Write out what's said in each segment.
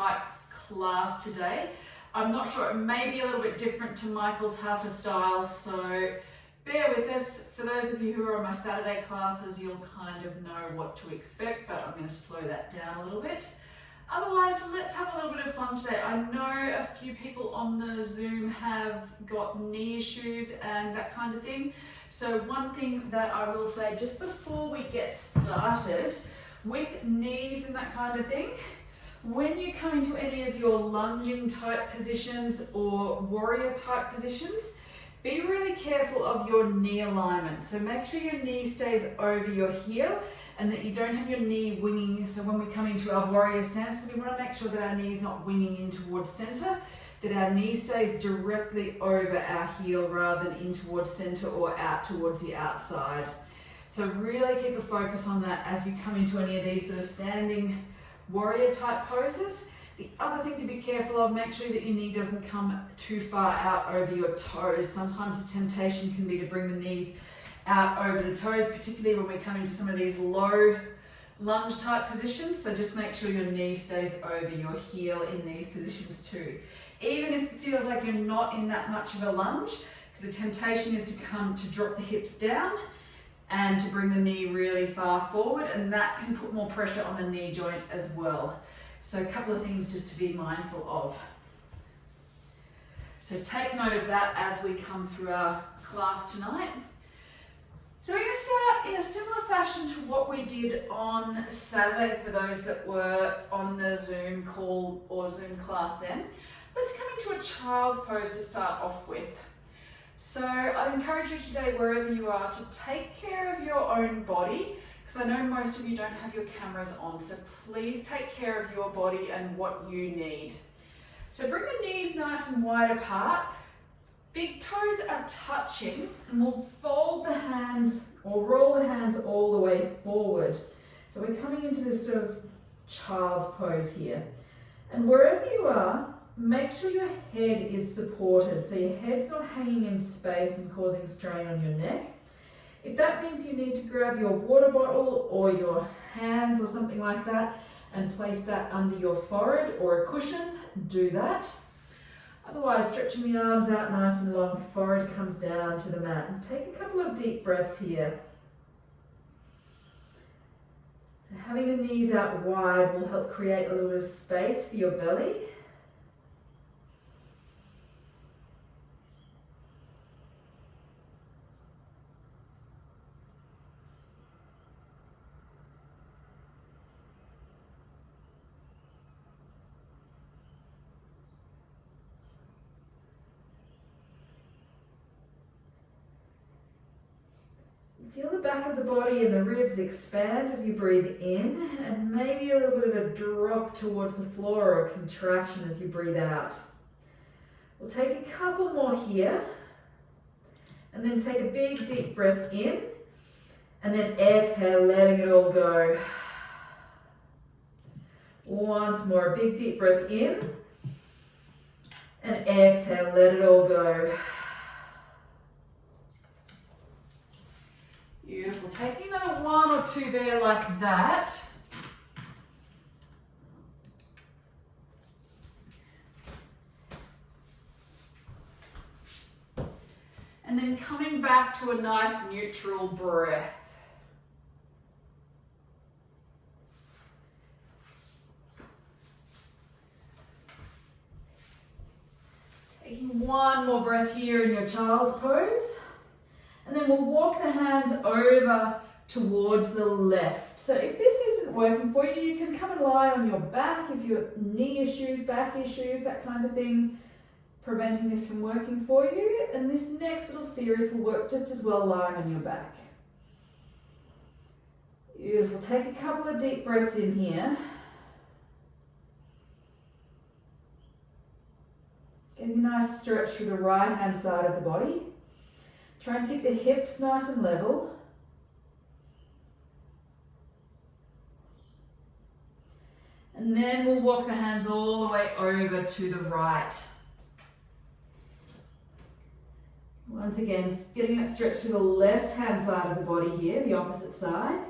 type class today. I'm not sure, it may be a little bit different to Michael's Hatha style, so bear with us. For those of you who are on my Saturday classes, you'll kind of know what to expect, but I'm going to slow that down a little bit. Otherwise, let's have a little bit of fun today. I know a few people on the Zoom have got knee issues and that kind of thing. So one thing that I will say just before we get started with knees and that kind of thing, when you come into any of your lunging type positions or warrior type positions, be really careful of your knee alignment. So make sure your knee stays over your heel and that you don't have your knee winging. So when we come into our warrior stance, we want to make sure that our knee is not winging in towards center, that our knee stays directly over our heel rather than in towards center or out towards the outside. So really keep a focus on that as you come into any of these sort of standing warrior type poses. The other thing to be careful of, make sure that your knee doesn't come too far out over your toes. Sometimes the temptation can be to bring the knees out over the toes, particularly when we come into some of these low lunge type positions. So just make sure your knee stays over your heel in these positions too. Even if it feels like you're not in that much of a lunge, because the temptation is to drop the hips down and to bring the knee really far forward, and that can put more pressure on the knee joint as well. So a couple of things just to be mindful of. So take note of that as we come through our class tonight. So we're going to start in a similar fashion to what we did on Saturday for those that were on the Zoom call or Zoom class then. Let's come into a child's pose to start off with. So I encourage you today, wherever you are, to take care of your own body, because I know most of you don't have your cameras on, so please take care of your body and what you need. So bring the knees nice and wide apart. Big toes are touching, and we'll fold the hands or roll the hands all the way forward. So we're coming into this sort of child's pose here. And wherever you are, make sure your head is supported, so your head's not hanging in space and causing strain on your neck. If that means you need to grab your water bottle or your hands or something like that and place that under your forehead or a cushion, do that. Otherwise, stretching the arms out nice and long, forehead comes down to the mat. And take a couple of deep breaths here. So having the knees out wide will help create a little bit of space for your belly. Feel the back of the body and the ribs expand as you breathe in, and maybe a little bit of a drop towards the floor or a contraction as you breathe out. We'll take a couple more here, and then take a big deep breath in, and then exhale, letting it all go. Once more, a big deep breath in, and exhale, let it all go. Beautiful. Taking another one or two there like that. And then coming back to a nice neutral breath. Taking one more breath here in your child's pose. And then we'll walk the hands over towards the left. So if this isn't working for you, you can come and lie on your back if you have knee issues, back issues, that kind of thing, preventing this from working for you. And this next little series will work just as well lying on your back. Beautiful. Take a couple of deep breaths in here. Getting a nice stretch through the right hand side of the body. Try and keep the hips nice and level. And then we'll walk the hands all the way over to the right. Once again, getting that stretch to the left hand side of the body here, the opposite side.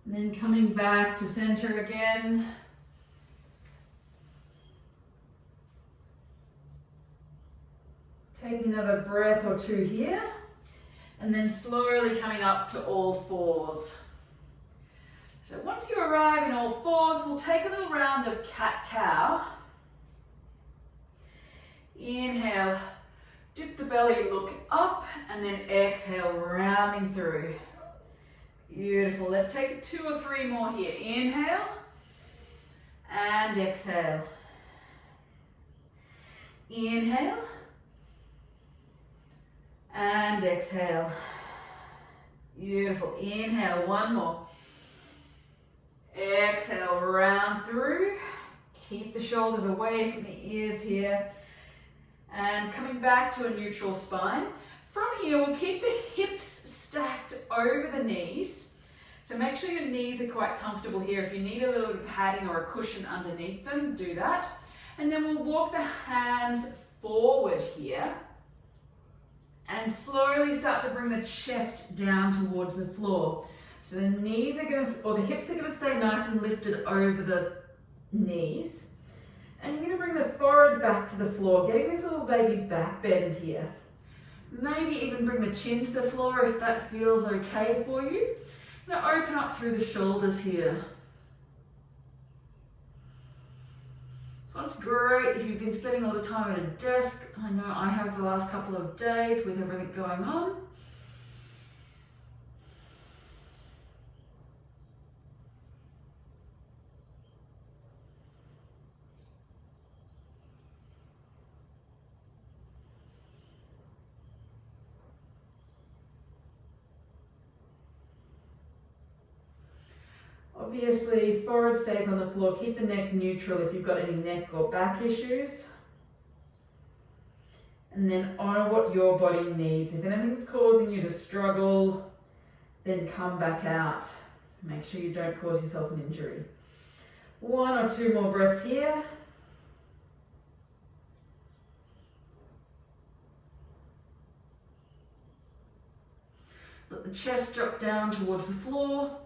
And then coming back to center again. Taking another breath or two here. And then slowly coming up to all fours. So once you arrive in all fours, we'll take a little round of cat-cow. Inhale, dip the belly, look up, and then exhale, rounding through. Beautiful. Let's take 2 or 3 more here. Inhale and exhale. Inhale and exhale. Beautiful. Inhale, 1 more. Exhale, round through. Keep the shoulders away from the ears here. And coming back to a neutral spine. From here, we'll keep the hips stacked over the knees. So make sure your knees are quite comfortable here. If you need a little bit of padding or a cushion underneath them, do that. And then we'll walk the hands forward here. And slowly start to bring the chest down towards the floor. So the knees are going to, or the hips are going to stay nice and lifted over the knees. And you're going to bring the forehead back to the floor, getting this little baby back bend here. Maybe even bring the chin to the floor if that feels okay for you. Now open up through the shoulders here. So it's great if you've been spending all the time at a desk. I know I have the last couple of days with everything going on. Obviously, forehead stays on the floor. Keep the neck neutral if you've got any neck or back issues. And then honor what your body needs. If anything's causing you to struggle, then come back out. Make sure you don't cause yourself an injury. 1 or 2 more breaths here. Let the chest drop down towards the floor.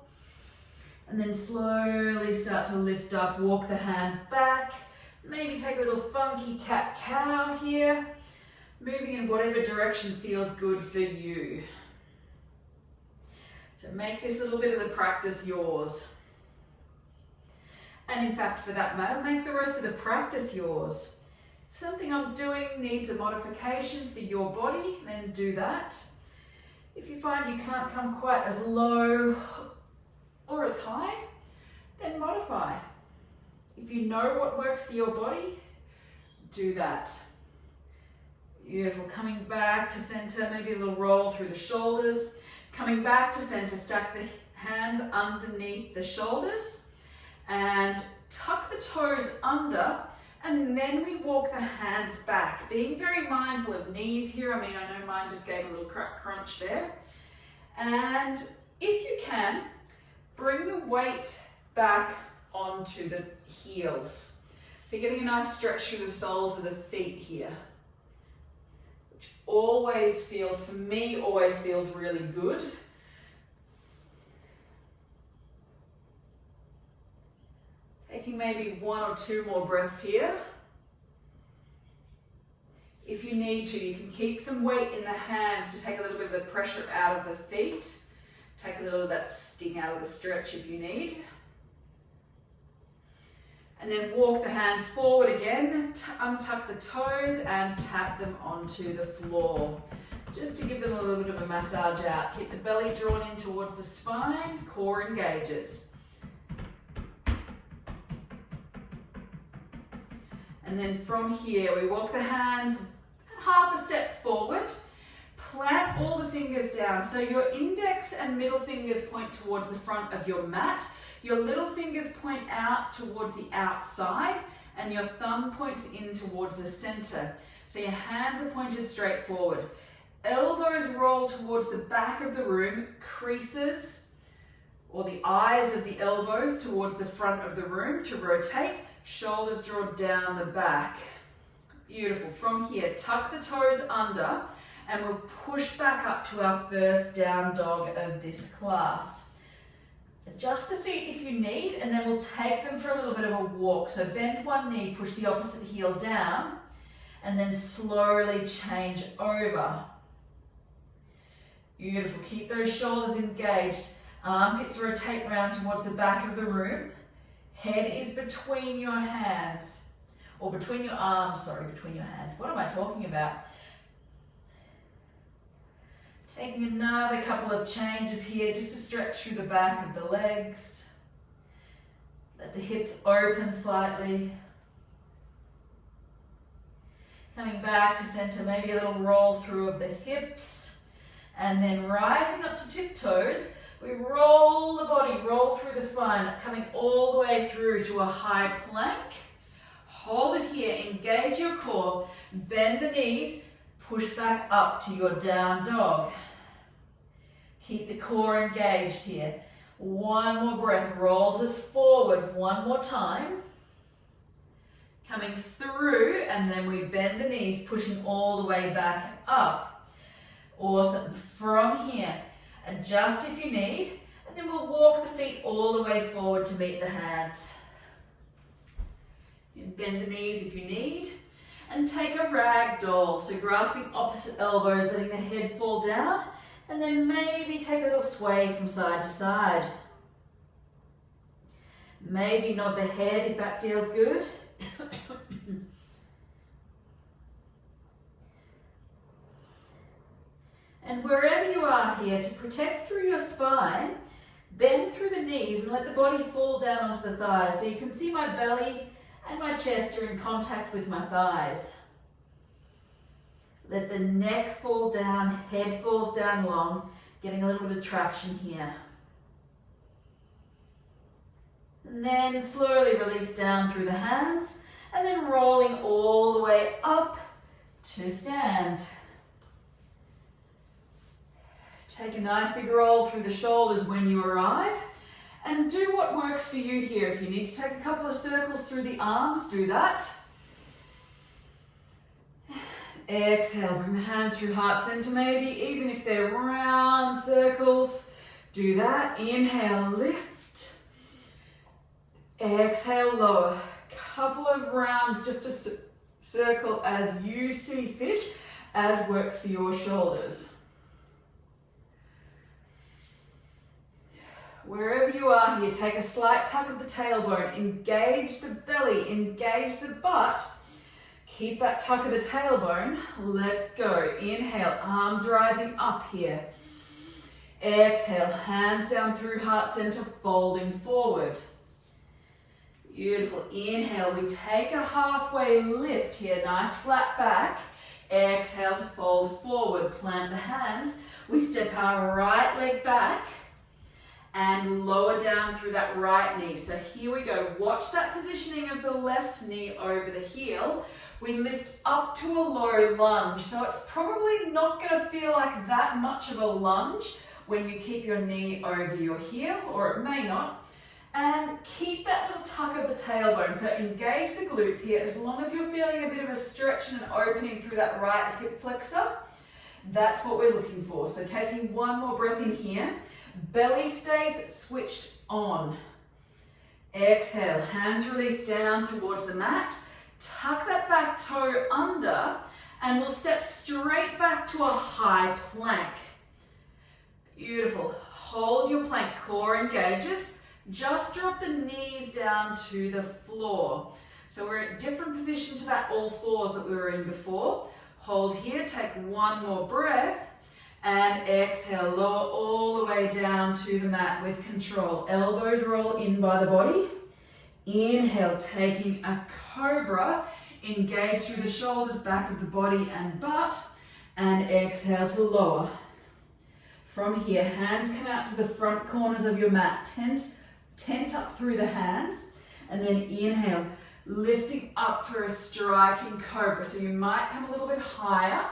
And then slowly start to lift up, walk the hands back. Maybe take a little funky cat-cow here. Moving in whatever direction feels good for you. So make this little bit of the practice yours. And in fact, for that matter, make the rest of the practice yours. If something I'm doing needs a modification for your body, then do that. If you find you can't come quite as low or as high, then modify. If you know what works for your body, do that. Beautiful. Coming back to center, maybe a little roll through the shoulders. Coming back to center, stack the hands underneath the shoulders and tuck the toes under, and then we walk the hands back, being very mindful of knees here. I mean, I know mine just gave a little crunch there. And if you can, bring the weight back onto the heels. So you're getting a nice stretch through the soles of the feet here, which always feels, for me, always feels really good. Taking maybe 1 or 2 more breaths here. If you need to, you can keep some weight in the hands to take a little bit of the pressure out of the feet. Take a little of that sting out of the stretch if you need. And then walk the hands forward again, untuck the toes and tap them onto the floor. Just to give them a little bit of a massage out. Keep the belly drawn in towards the spine, core engages. And then from here, we walk the hands half a step forward. Plant all the fingers down. So your index and middle fingers point towards the front of your mat. Your little fingers point out towards the outside and your thumb points in towards the center. So your hands are pointed straight forward. Elbows roll towards the back of the room, creases or the eyes of the elbows towards the front of the room to rotate. Shoulders draw down the back. Beautiful. From here, tuck the toes under and we'll push back up to our first down dog of this class. Adjust the feet if you need, and then we'll take them for a little bit of a walk. So bend one knee, push the opposite heel down, and then slowly change over. Beautiful. Keep those shoulders engaged. Armpits rotate round towards the back of the room. Head is between your hands, or between your arms, sorry, between your hands. What am I talking about? Taking another couple of changes here just to stretch through the back of the legs. Let the hips open slightly. Coming back to center, maybe a little roll through of the hips. And then rising up to tiptoes, we roll the body, roll through the spine, coming all the way through to a high plank. Hold it here, engage your core, bend the knees, push back up to your down dog. Keep the core engaged here. One more breath, rolls us forward one more time. Coming through, and then we bend the knees, pushing all the way back up. Awesome. From here, adjust if you need, and then we'll walk the feet all the way forward to meet the hands. And bend the knees if you need, and take a ragdoll. So grasping opposite elbows, letting the head fall down, and then maybe take a little sway from side to side. Maybe nod the head if that feels good. And wherever you are here, to protect through your spine, bend through the knees and let the body fall down onto the thighs. So you can see my belly and my chest are in contact with my thighs. Let the neck fall down, head falls down long, getting a little bit of traction here. And then slowly release down through the hands, and then rolling all the way up to stand. Take a nice big roll through the shoulders when you arrive, and do what works for you here. If you need to take a couple of circles through the arms, do that. Exhale, bring the hands through heart center maybe, even if they're round circles, do that. Inhale, lift. Exhale, lower. Couple of rounds just to circle as you see fit, as works for your shoulders. Wherever you are here, take a slight tuck of the tailbone, engage the belly, engage the butt. Keep that tuck of the tailbone. Let's go. Inhale, arms rising up here. Exhale, hands down through heart center, folding forward. Beautiful. Inhale, we take a halfway lift here, nice flat back. Exhale to fold forward, plant the hands. We step our right leg back and lower down through that right knee. So here we go. Watch that positioning of the left knee over the heel. We lift up to a low lunge. So it's probably not going to feel like that much of a lunge when you keep your knee over your heel, or it may not. And keep that little tuck of the tailbone. So engage the glutes here. As long as you're feeling a bit of a stretch and an opening through that right hip flexor, that's what we're looking for. So taking one more breath in here. Belly stays switched on. Exhale, hands release down towards the mat. Tuck that back toe under, and we'll step straight back to a high plank. Beautiful. Hold your plank, core engages. Just drop the knees down to the floor. So we're in a different position to that all fours that we were in before. Hold here, take one more breath, and exhale, lower all the way down to the mat with control. Elbows roll in by the body. Inhale, taking a cobra, engage through the shoulders, back of the body and butt, and exhale to lower. From here, hands come out to the front corners of your mat, tent up through the hands, and then inhale, lifting up for a striking cobra. So you might come a little bit higher.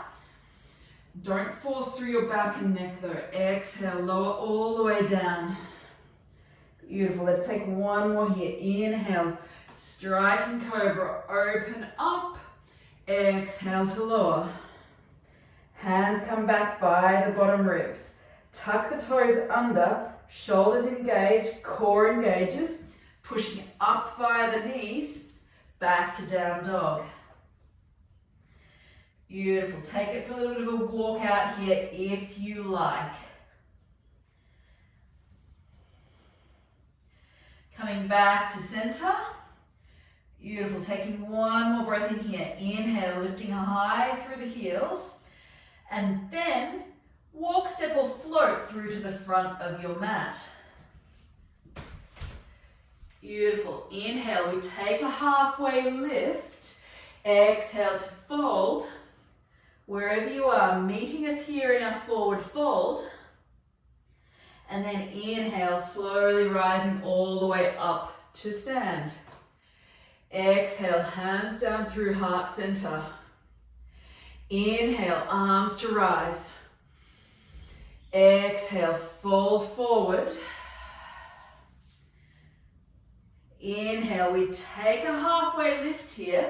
Don't force through your back and neck though. Exhale, lower all the way down. Beautiful. Let's take one more here. Inhale, striking cobra, open up. Exhale to lower. Hands come back by the bottom ribs. Tuck the toes under, Shoulders engaged, core engages, pushing up via the knees, back to down dog. Beautiful. Take it for a little bit of a walk out here if you like. Coming back to center. Beautiful. Taking one more breath in here. Inhale, lifting high through the heels. And then walk, step, or float through to the front of your mat. Beautiful. Inhale, we take a halfway lift. Exhale to fold. Wherever you are, meeting us here in our forward fold. And then inhale, slowly rising all the way up to stand. Exhale, hands down through heart center. Inhale, arms to rise. Exhale, fold forward. Inhale, we take a halfway lift here.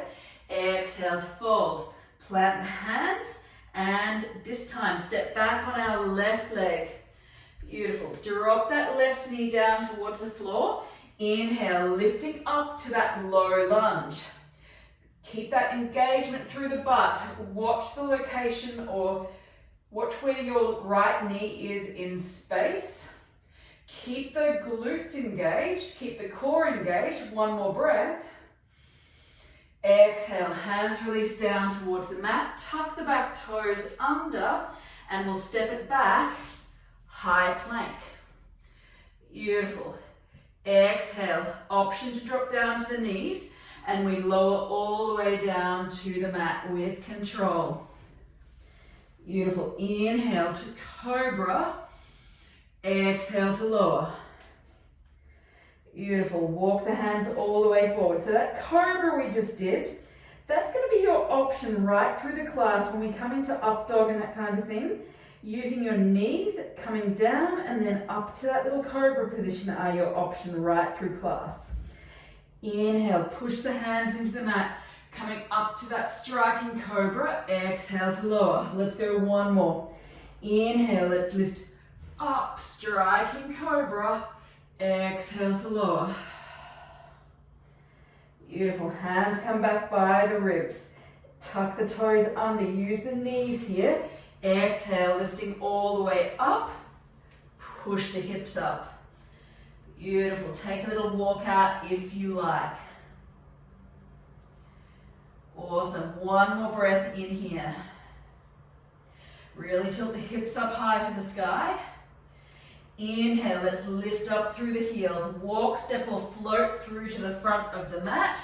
Exhale to fold. Plant the hands and this time step back on our left leg. Beautiful. Drop that left knee down towards the floor. Inhale, lifting up to that low lunge. Keep that engagement through the butt. Watch the location or watch where your right knee is in space. Keep the glutes engaged. Keep the core engaged. One more breath. Exhale, hands release down towards the mat. Tuck the back toes under and we'll step it back. High plank. Beautiful. Exhale, option to drop down to the knees and we lower all the way down to the mat with control. Beautiful. Inhale to cobra. Exhale to lower. Beautiful. Walk the hands all the way forward. So that cobra we just did, that's going to be your option right through the class when we come into up dog and that kind of thing. Using your knees, coming down and then up to that little cobra position are your option right through class. Inhale, push the hands into the mat, coming up to that striking cobra. Exhale to lower. Let's go one more. Inhale, let's lift up, striking cobra. Exhale to lower. Beautiful. Hands come back by the ribs. Tuck the toes under. Use the knees here. Exhale, lifting all the way up. Push the hips up. Beautiful. Take a little walk out if you like. Awesome. One more breath in here. Really tilt the hips up high to the sky. Inhale, let's lift up through the heels. Walk, step, or float through to the front of the mat.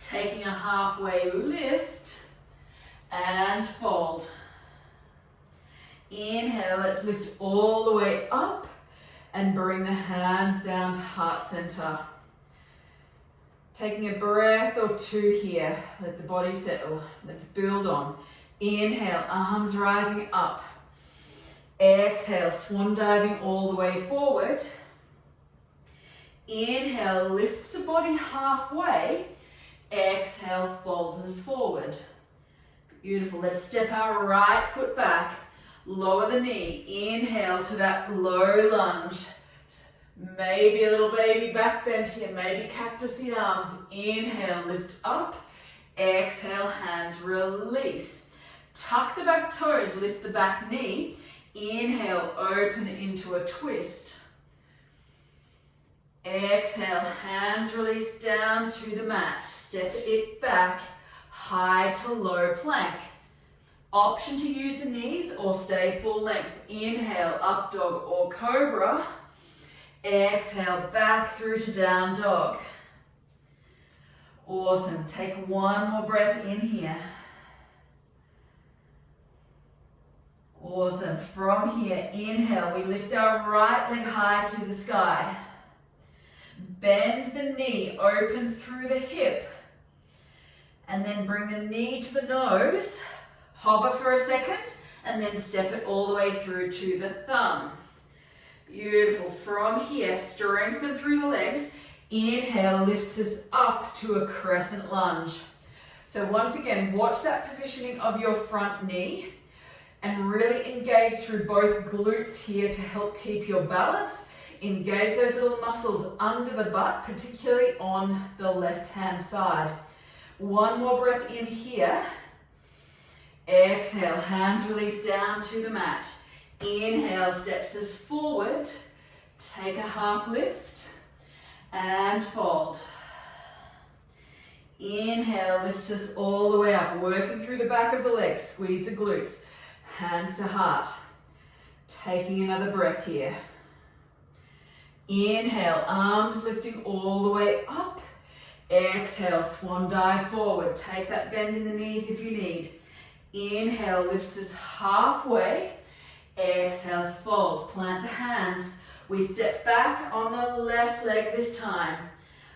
Taking a halfway lift and fold. Inhale, let's lift all the way up and bring the hands down to heart center. Taking a breath or two here. Let the body settle. Let's build on. Inhale, arms rising up. Exhale, swan diving all the way forward. Inhale, lifts the body halfway. Exhale, folds us forward. Beautiful. Let's step our right foot back. Lower the knee. Inhale to that low lunge. Maybe a little baby back bend here. Maybe cactus the arms. Inhale, lift up. Exhale, hands release. Tuck the back toes, lift the back knee. Inhale, open into a twist. Exhale, hands release down to the mat. Step it back, high to low plank. Option to use the knees or stay full length. Inhale, up dog or cobra. Exhale, back through to down dog. Awesome. Take one more breath in here. Awesome. From here, inhale, we lift our right leg high to the sky. Bend the knee, open through the hip. And then bring the knee to the nose. Hover for a second, and then step it all the way through to the thumb. Beautiful. From here, strengthen through the legs. Inhale lifts us up to a crescent lunge. So once again, watch that positioning of your front knee and really engage through both glutes here to help keep your balance. Engage those little muscles under the butt, particularly on the left-hand side. One more breath in here. Exhale, hands release down to the mat. Inhale, steps us forward. Take a half lift and fold. Inhale, lifts us all the way up, working through the back of the legs. Squeeze the glutes, hands to heart. Taking another breath here. Inhale, arms lifting all the way up. Exhale, swan dive forward. Take that bend in the knees if you need. Inhale, lifts us halfway. Exhale to fold. Plant the hands. We step back on the left leg this time.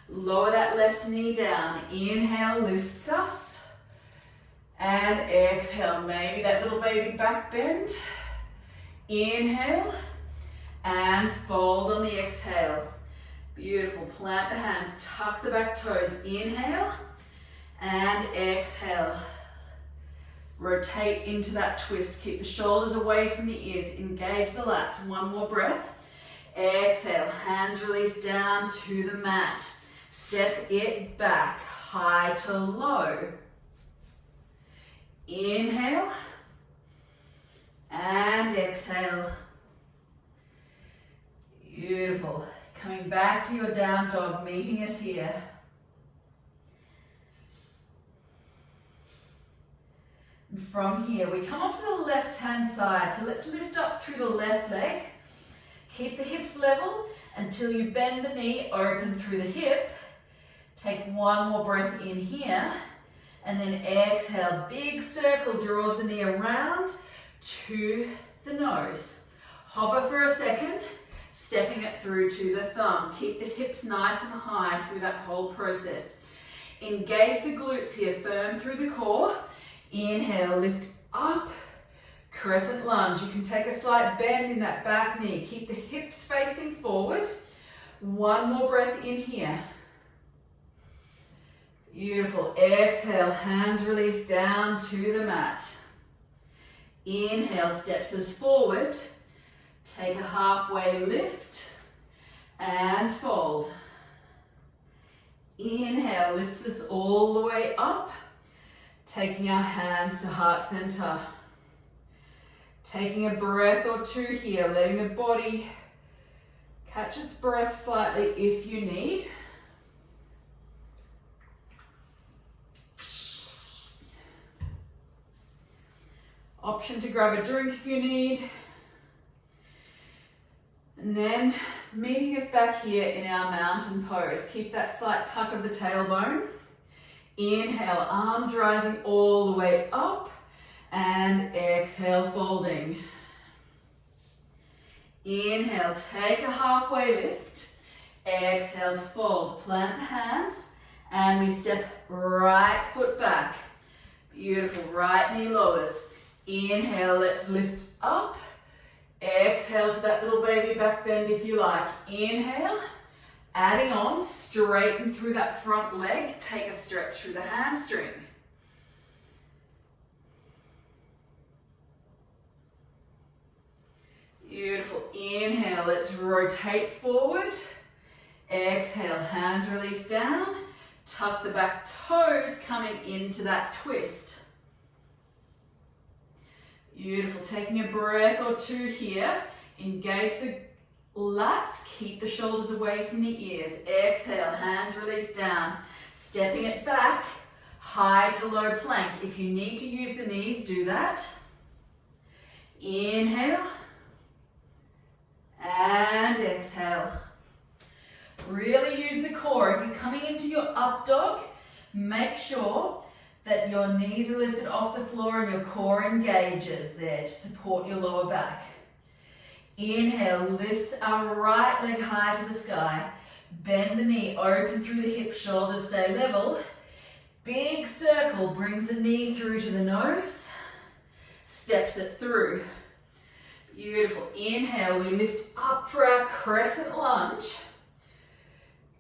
Lower that left knee down. Inhale, lifts us. And exhale, maybe that little baby back bend. Inhale and fold on the exhale. Beautiful. Plant the hands, tuck the back toes. Inhale and exhale. Rotate into that twist. Keep the shoulders away from the ears. Engage the lats. One more breath. Exhale. Hands release down to the mat. Step it back, high to low. Inhale and exhale. Beautiful. Coming back to your down dog, meeting us here. And from here, we come onto the left-hand side. So let's lift up through the left leg. Keep the hips level until you bend the knee, open through the hip. Take one more breath in here, and then exhale. Big circle draws the knee around to the nose. Hover for a second, stepping it through to the thumb. Keep the hips nice and high through that whole process. Engage the glutes here, firm through the core. Inhale, lift up, crescent lunge. You can take a slight bend in that back knee. Keep the hips facing forward. One more breath in here. Beautiful. Exhale, hands release down to the mat. Inhale, steps us forward. Take a halfway lift and fold. Inhale, lifts us all the way up. Taking our hands to heart center. Taking a breath or two here, letting the body catch its breath slightly if you need. Option to grab a drink if you need. And then meeting us back here in our mountain pose. Keep that slight tuck of the tailbone. Inhale, arms rising all the way up. And exhale, folding. Inhale, take a halfway lift. Exhale to fold. Plant the hands. And we step right foot back. Beautiful. Right knee lowers. Inhale, let's lift up. Exhale to that little baby back bend if you like. Inhale, adding on, straighten through that front leg. Take a stretch through the hamstring. Beautiful. Inhale, let's rotate forward. Exhale, hands release down. Tuck the back toes coming into that twist. Beautiful. Taking a breath or two here. Engage the lats. Keep the shoulders away from the ears. Exhale. Hands release down. Stepping it back. High to low plank. If you need to use the knees, do that. Inhale. And exhale. Really use the core. If you're coming into your up dog, make sure that your knees are lifted off the floor and your core engages there to support your lower back. Inhale, lift our right leg high to the sky. Bend the knee, open through the hips, shoulders stay level. Big circle brings the knee through to the nose, steps it through. Beautiful. Inhale, we lift up for our crescent lunge.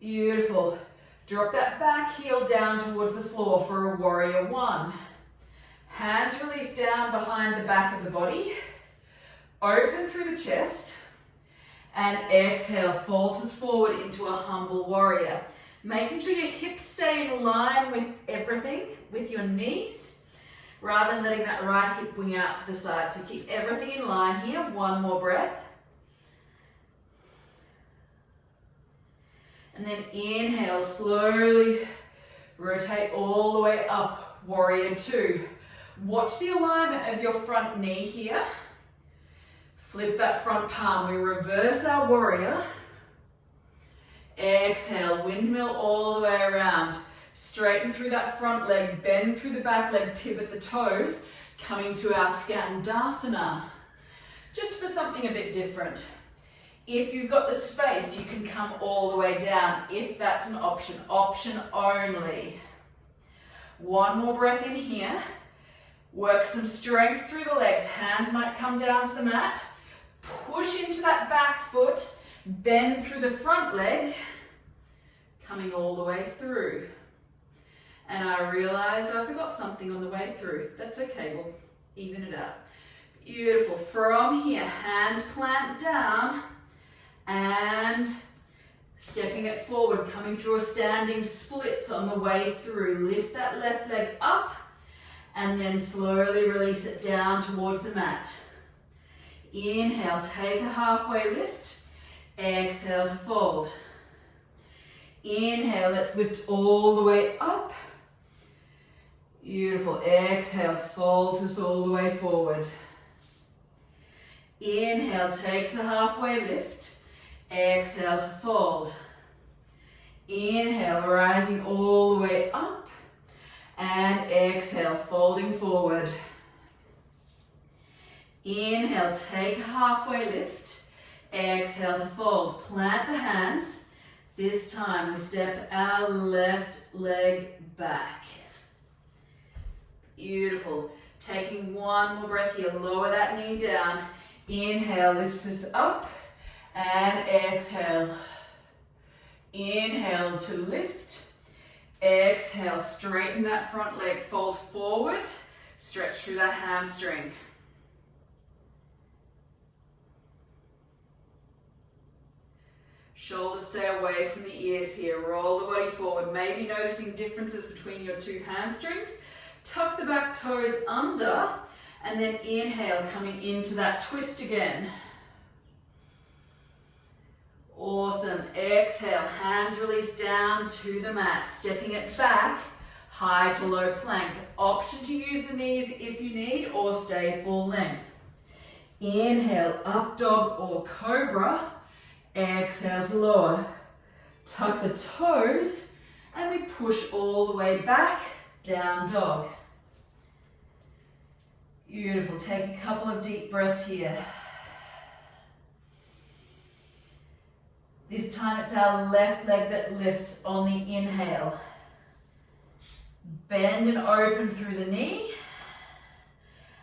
Beautiful. Drop that back heel down towards the floor for a warrior one. Hands release down behind the back of the body. Open through the chest. And exhale, falters forward into a humble warrior. Making sure your hips stay in line with everything, with your knees, rather than letting that right hip wing out to the side. So keep everything in line here. One more breath. And then inhale, slowly rotate all the way up, warrior two. Watch the alignment of your front knee here. Flip that front palm. We reverse our warrior. Exhale, windmill all the way around. Straighten through that front leg, bend through the back leg, pivot the toes, coming to our Skandasana. Just for something a bit different. If you've got the space, you can come all the way down, if that's an option. Option only. One more breath in here. Work some strength through the legs. Hands might come down to the mat. Push into that back foot. Bend through the front leg. Coming all the way through. And I realized I forgot something on the way through. That's okay, we'll even it out. Beautiful. From here, hands plant down. And stepping it forward, coming through a standing splits on the way through. Lift that left leg up and then slowly release it down towards the mat. Inhale, take a halfway lift. Exhale to fold. Inhale, let's lift all the way up. Beautiful. Exhale, folds us all the way forward. Inhale, takes a halfway lift. Exhale to fold. Inhale, rising all the way up. And exhale, folding forward. Inhale, take a halfway lift. Exhale to fold. Plant the hands. This time we step our left leg back. Beautiful. Taking one more breath here. Lower that knee down. Inhale, lifts us up. And exhale. Inhale to lift. Exhale, straighten that front leg, fold forward, stretch through that hamstring. Shoulders stay away from the ears here. Roll the body forward. Maybe noticing differences between your two hamstrings. Tuck the back toes under and then inhale, coming into that twist again. Awesome. Exhale, hands release down to the mat. Stepping it back, high to low plank. Option to use the knees if you need or stay full length. Inhale, up dog or cobra. Exhale to lower. Tuck the toes and we push all the way back, down dog. Beautiful. Take a couple of deep breaths here. This time it's our left leg that lifts on the inhale. Bend and open through the knee.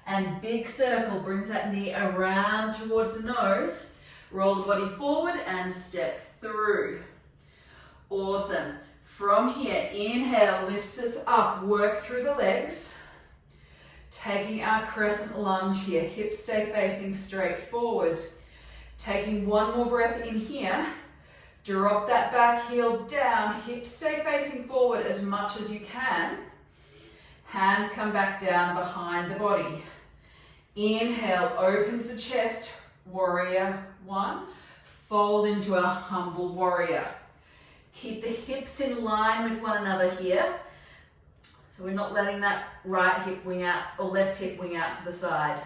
And big circle brings that knee around towards the nose. Roll the body forward and step through. Awesome. From here, inhale lifts us up. Work through the legs. Taking our crescent lunge here. Hips stay facing straight forward. Taking one more breath in here. Drop that back heel down, hips stay facing forward as much as you can. Hands come back down behind the body. Inhale, opens the chest, warrior one. Fold into a humble warrior. Keep the hips in line with one another here. So we're not letting that right hip wing out or left hip wing out to the side.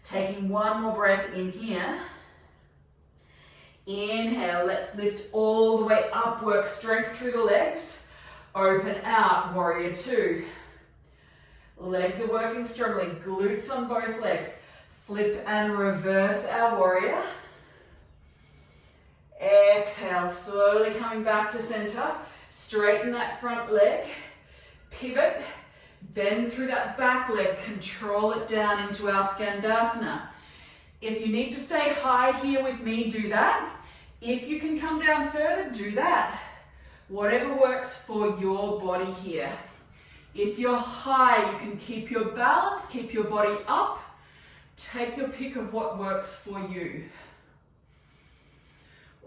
Taking one more breath in here. Inhale, let's lift all the way up, work strength through the legs. Open out, warrior two. Legs are working strongly, glutes on both legs. Flip and reverse our warrior. Exhale, slowly coming back to center. Straighten that front leg. Pivot, bend through that back leg, control it down into our Skandasana. If you need to stay high here with me, do that. If you can come down further, do that. Whatever works for your body here. If you're high, you can keep your balance, keep your body up. Take your pick of what works for you.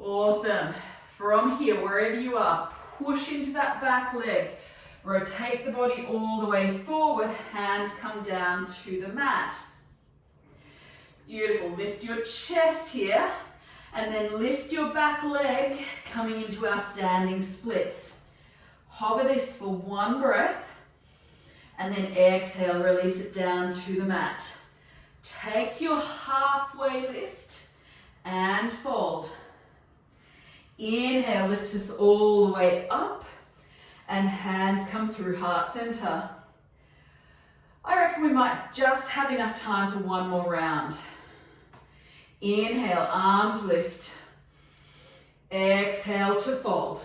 Awesome. From here, wherever you are, push into that back leg. Rotate the body all the way forward. Hands come down to the mat. Beautiful. Lift your chest here. And then lift your back leg, coming into our standing splits. Hover this for one breath. And then exhale, release it down to the mat. Take your halfway lift and fold. Inhale, lifts us all the way up. And hands come through heart center. I reckon we might just have enough time for one more round. Inhale, arms lift. Exhale to fold.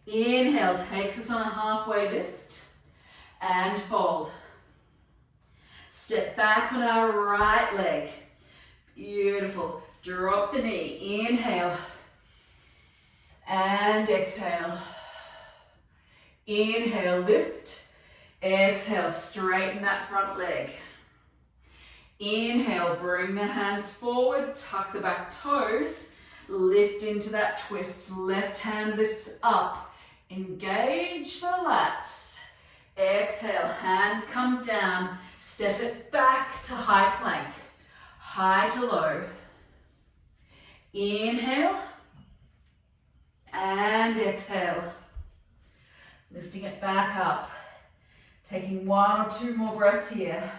Inhale takes us on a halfway lift and fold. Step back on our right leg. Beautiful. Drop the knee. Inhale and exhale. Inhale, lift. Exhale, straighten that front leg. Inhale, bring the hands forward, tuck the back toes, lift into that twist. Left hand lifts up. Engage the lats. Exhale, hands come down. Step it back to high plank. High to low. Inhale and exhale. Lifting it back up. Taking one or two more breaths here.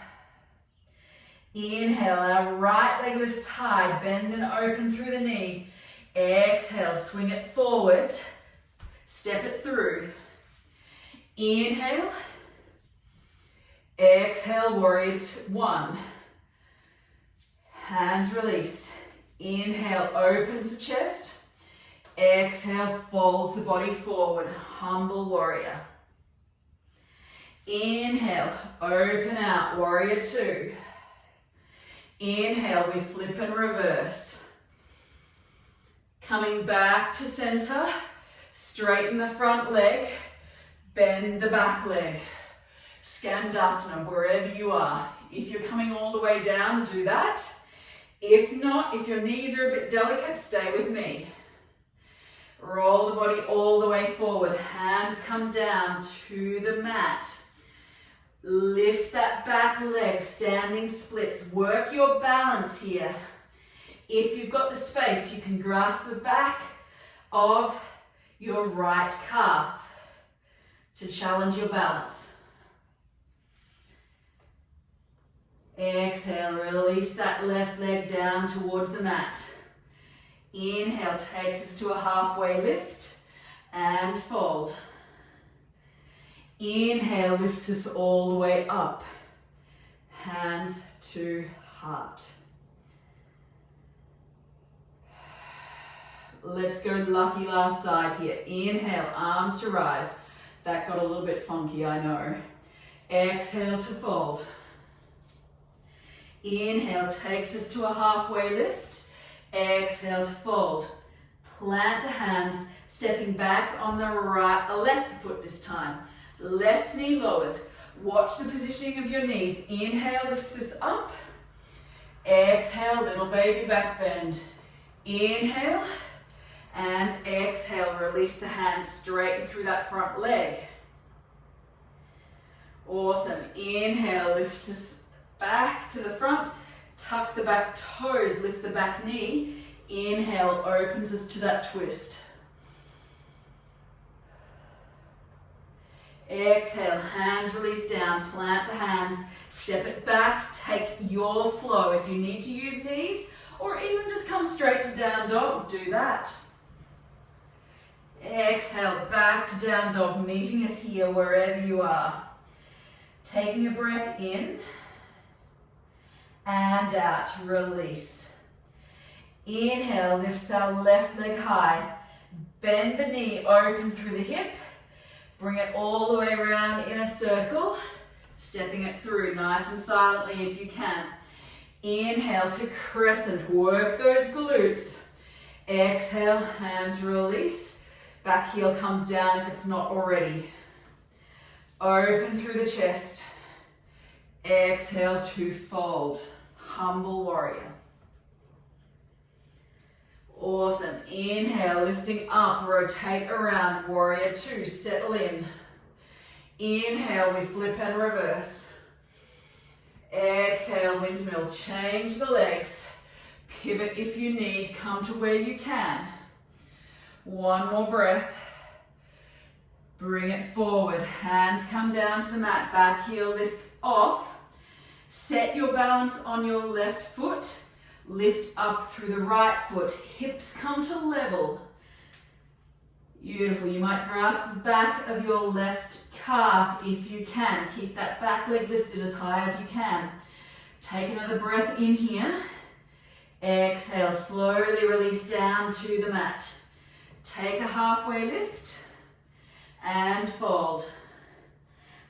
Inhale, our right leg lifts high, bend and open through the knee. Exhale, swing it forward, step it through. Inhale, exhale, warrior one. Hands release. Inhale, opens the chest. Exhale, folds the body forward, humble warrior. Inhale, open out, warrior two. Inhale, we flip and reverse. Coming back to center, straighten the front leg, bend the back leg. Skandasana, wherever you are. If you're coming all the way down, do that. If not, if your knees are a bit delicate, stay with me. Roll the body all the way forward. Hands come down to the mat. Lift that back leg, standing splits. Work your balance here. If you've got the space, you can grasp the back of your right calf to challenge your balance. Exhale, release that left leg down towards the mat. Inhale takes us to a halfway lift and fold. Inhale lifts us all the way up. Hands to heart. Let's go lucky last side here. Inhale, arms to rise. That got a little bit funky, I know. Exhale to fold. Inhale takes us to a halfway lift. Exhale to fold. Plant the hands, stepping back on the left foot this time. Left knee lowers. Watch the positioning of your knees. Inhale lifts us up. Exhale, little baby back bend. Inhale and exhale. Release the hands, straighten through that front leg. Awesome. Inhale, lift us back to the front. Tuck the back toes, lift the back knee. Inhale opens us to that twist. Exhale, hands release down, plant the hands, step it back, take your flow. If you need to use knees or even just come straight to down dog, do that. Exhale, back to down dog, meeting us here wherever you are. Taking a breath in and out, release. Inhale, lifts our left leg high. Bend the knee, open through the hip. Bring it all the way around in a circle, stepping it through nice and silently if you can. Inhale to crescent, work those glutes. Exhale, hands release. Back heel comes down if it's not already. Open through the chest. Exhale to fold, humble warrior. Awesome. Inhale, lifting up, rotate around, warrior two, settle in. Inhale, we flip and reverse. Exhale, windmill, change the legs. Pivot if you need, come to where you can. One more breath. Bring it forward, hands come down to the mat, back heel lifts off. Set your balance on your left foot. Lift up through the right foot, hips come to level. Beautiful, you might grasp the back of your left calf if you can. Keep that back leg lifted as high as you can. Take another breath in here. Exhale, slowly release down to the mat. Take a halfway lift and fold.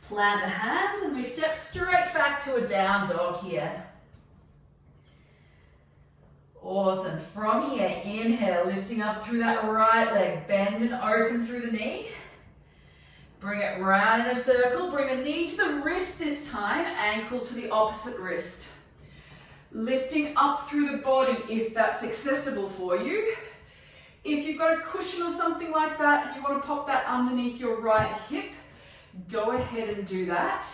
Plant the hands and we step straight back to a down dog here. Awesome. From here, inhale, lifting up through that right leg. Bend and open through the knee. Bring it round in a circle. Bring the knee to the wrist this time. Ankle to the opposite wrist. Lifting up through the body if that's accessible for you. If you've got a cushion or something like that and you want to pop that underneath your right hip, go ahead and do that.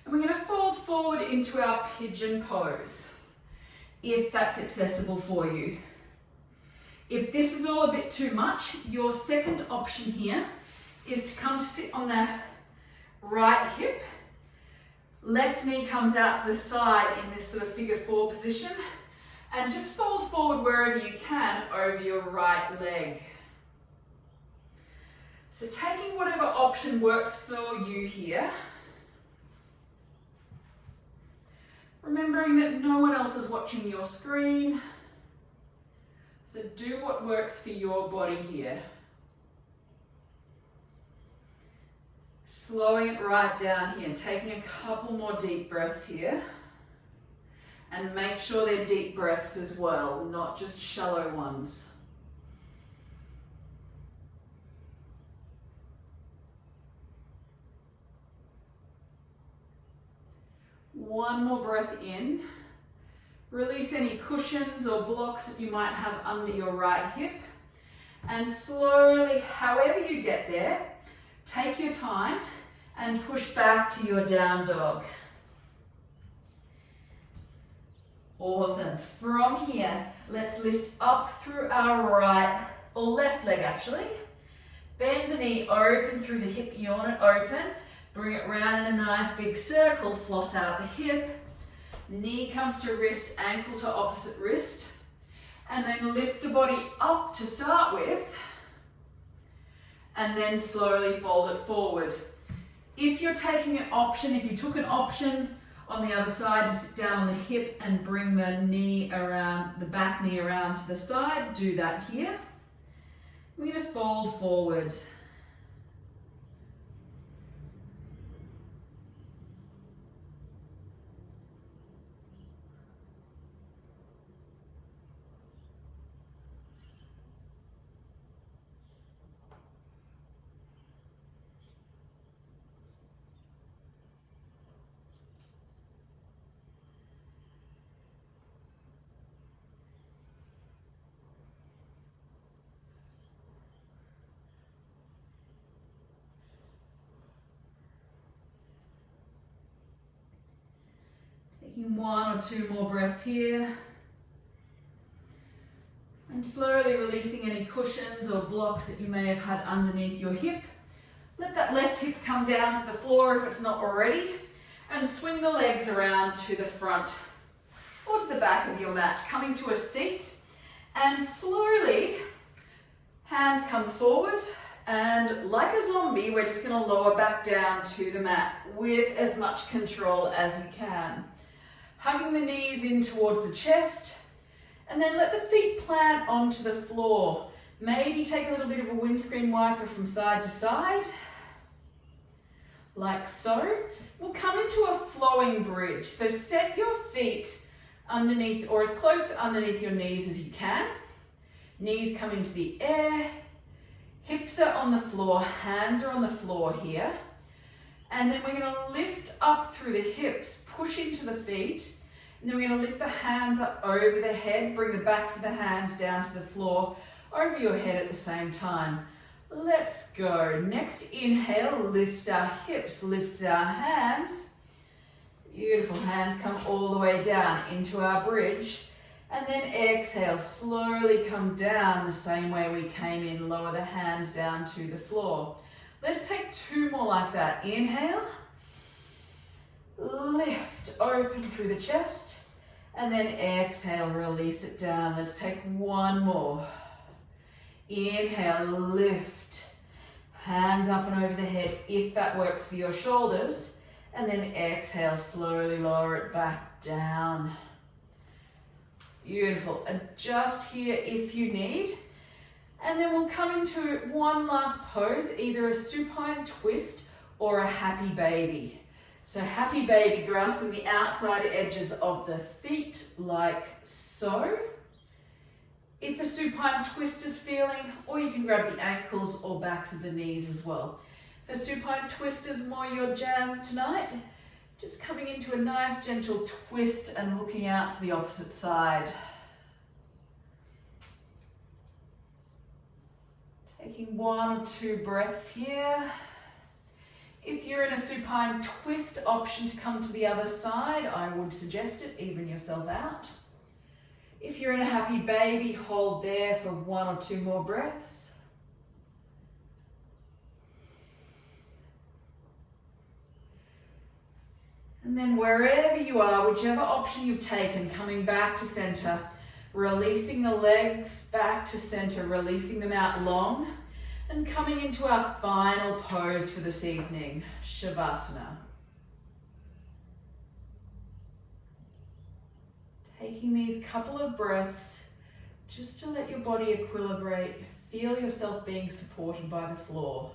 And we're going to fold forward into our pigeon pose, if that's accessible for you. If this is all a bit too much, your second option here is to come to sit on the right hip. Left knee comes out to the side in this sort of figure four position. And just fold forward wherever you can over your right leg. So taking whatever option works for you here. Remembering that no one else is watching your screen. So do what works for your body here. Slowing it right down here, taking a couple more deep breaths here. And make sure they're deep breaths as well, not just shallow ones. One more breath in. Release any cushions or blocks that you might have under your right hip. And slowly, however you get there, take your time and push back to your down dog. Awesome. From here, let's lift up through our right, or left leg actually. Bend the knee, open through the hip, yawn it open. Bring it round in a nice big circle, floss out the hip. Knee comes to wrist, ankle to opposite wrist. And then lift the body up to start with. And then slowly fold it forward. If you're taking an option, if you took an option on the other side to sit down on the hip and bring the knee around, the back knee around to the side, do that here. We're going to fold forward. Taking one or two more breaths here. And slowly releasing any cushions or blocks that you may have had underneath your hip. Let that left hip come down to the floor if it's not already. And swing the legs around to the front or to the back of your mat, coming to a seat. And slowly, hands come forward. And like a zombie, we're just going to lower back down to the mat with as much control as we can. Hugging the knees in towards the chest, and then let the feet plant onto the floor. Maybe take a little bit of a windscreen wiper from side to side, like so. We'll come into a flowing bridge. So set your feet underneath, or as close to underneath your knees as you can. Knees come into the air, hips are on the floor, hands are on the floor here. And then we're going to lift up through the hips, push into the feet, And then we're going to lift the hands up over the head, bring the backs of the hands down to the floor, over your head at the same time. Let's go. Next inhale, lifts our hips, lifts our hands. Beautiful, hands come all the way down into our bridge. And then exhale, slowly come down the same way we came in, lower the hands down to the floor. Let's take 2 more like that. Inhale, lift, open through the chest, and then exhale, release it down. Let's take 1 more. Inhale, lift, hands up and over the head if that works for your shoulders, and then exhale, slowly lower it back down. Beautiful. Adjust here if you need. And then we'll come into one last pose, either a supine twist or a happy baby. So happy baby, grasping the outside edges of the feet like so. If a supine twist is feeling, or you can grab the ankles or backs of the knees as well. If a supine twist is more your jam tonight, just coming into a nice gentle twist and looking out to the opposite side. Taking 1 or 2 breaths here. If you're in a supine twist option to come to the other side, I would suggest it, even yourself out. If you're in a happy baby, hold there for 1 or 2 more breaths. And then wherever you are, whichever option you've taken, coming back to center, releasing the legs back to center, releasing them out long, and coming into our final pose for this evening, Shavasana. Taking these couple of breaths just to let your body equilibrate, feel yourself being supported by the floor.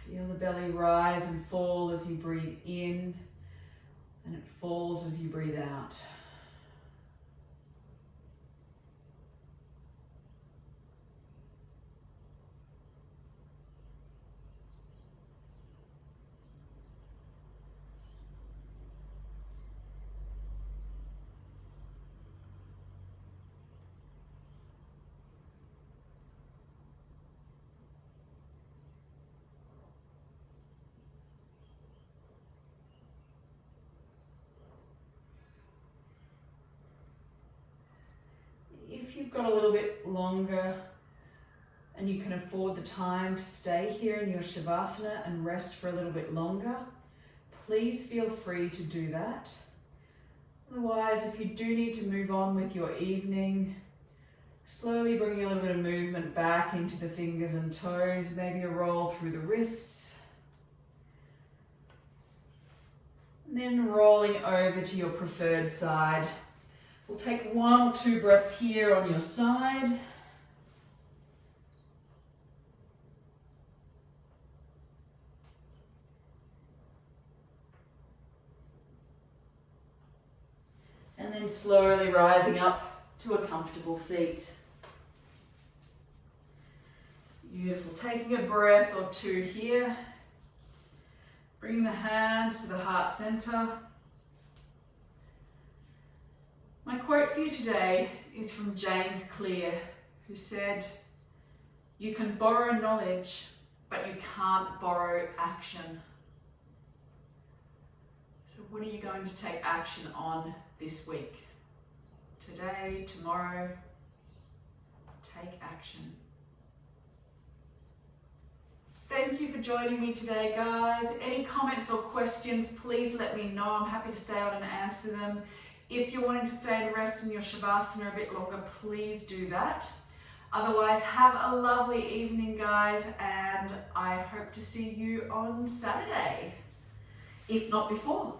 Feel the belly rise and fall as you breathe in, and it falls as you breathe out. If you've got a little bit longer and you can afford the time to stay here in your Shavasana and rest for a little bit longer, please feel free to do that. Otherwise, if you do need to move on with your evening, slowly bringing a little bit of movement back into the fingers and toes, maybe a roll through the wrists. And then rolling over to your preferred side. We'll take 1 or 2 breaths here on your side. And then slowly rising up to a comfortable seat. Beautiful. Taking a breath or 2 here. Bringing the hands to the heart center. My quote for you today is from James Clear, who said, "You can borrow knowledge, but you can't borrow action." So what are you going to take action on this week? Today, tomorrow, take action. Thank you for joining me today, guys. Any comments or questions, please let me know. I'm happy to stay on and answer them. If you're wanting to stay and rest in your Shavasana a bit longer, please do that. Otherwise, have a lovely evening, guys, and I hope to see you on Saturday, if not before.